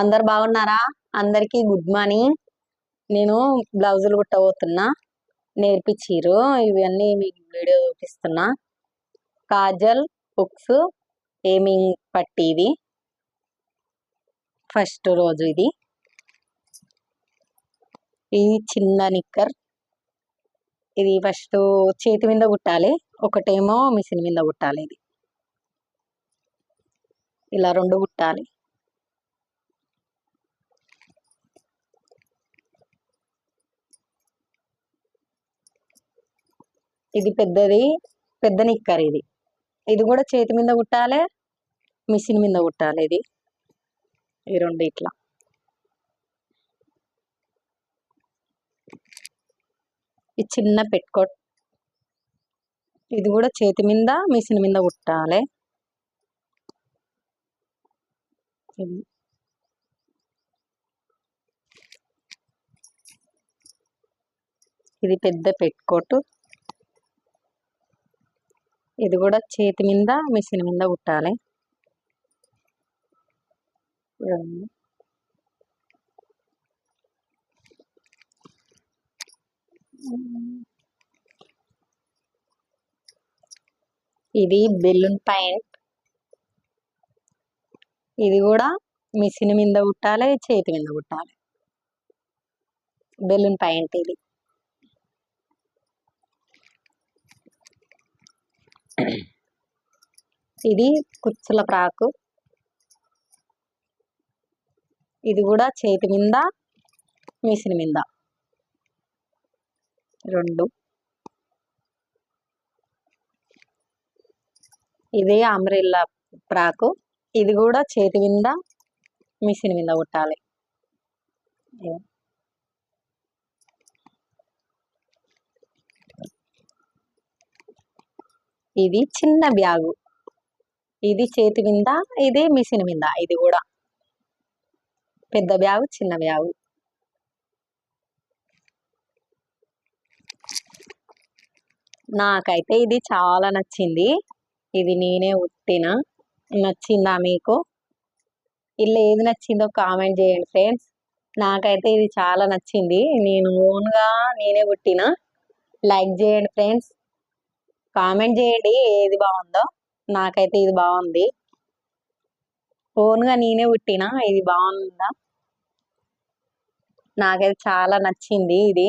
అందరు బాగున్నారా? అందరికీ గుడ్ మార్నింగ్. నేను బ్లౌజులు కుట్టబోతున్నా, నేర్పించిర్రు. ఇవన్నీ మీకు వీడియో చూపిస్తున్నా. కాజల్ హుక్స్ ఏమింగ్ పట్టి, ఇది ఫస్ట్ రోజు. ఇది చిన్న నిక్కర్. ఇది ఫస్ట్ చేతి మీద కుట్టాలి, ఒకటేమో మిషన్ మీద కుట్టాలి. ఇది ఇలా రెండు కుట్టాలి. ఇది పెద్ద నిక్కర్. ఇది కూడా చేతి మీద కుట్టాలి, మిషన్ మీద కుట్టాలి. ఈ రెండు ఇట్లా. ఈ చిన్న పెట్టుకోట్, ఇది కూడా చేతి మీద మిషన్ మీద కుట్టాలి. ఇది పెద్ద పెట్టుకోట్, ఇది కూడా చేతి మీద మిషన్ మీద కుట్టాలి. ఇది బెలూన్ పాయింట్, ఇది కూడా మిషన్ మీద కుట్టాలి, చేతి మీద కుట్టాలి. బెలూన్ పాయింట్ ఇది కుచ్చుల ఫ్రాకు, ఇది కూడా చేతి మీద మిషన్ మీద రెండు. ఇది అంబ్రెల్లా ఫ్రాకు, ఇది కూడా చేతి మీద మిషన్ మీద కుట్టాలి. ఇది చిన్న బ్యాగు, ఇది చేతి మీద, ఇది మిషన్ మీద. ఇది కూడా పెద్ద బ్యాగు, చిన్న బ్యాగు. నాకైతే ఇది చాలా నచ్చింది. ఇది నేనే కుట్టిన. నచ్చిందా మీకు? ఇలా ఏది నచ్చిందో కామెంట్ చేయండి ఫ్రెండ్స్. నాకైతే ఇది చాలా నచ్చింది. నేను ఓన్గా నేనే కుట్టిన. లైక్ చేయండి ఫ్రెండ్స్, కామెంట్ చేయండి ఏది బాగుందో. నాకైతే ఇది బాగుంది, ఓన్గా నేనే కుట్టిన. ఇది బాగుందా? నాకైతే చాలా నచ్చింది ఇది.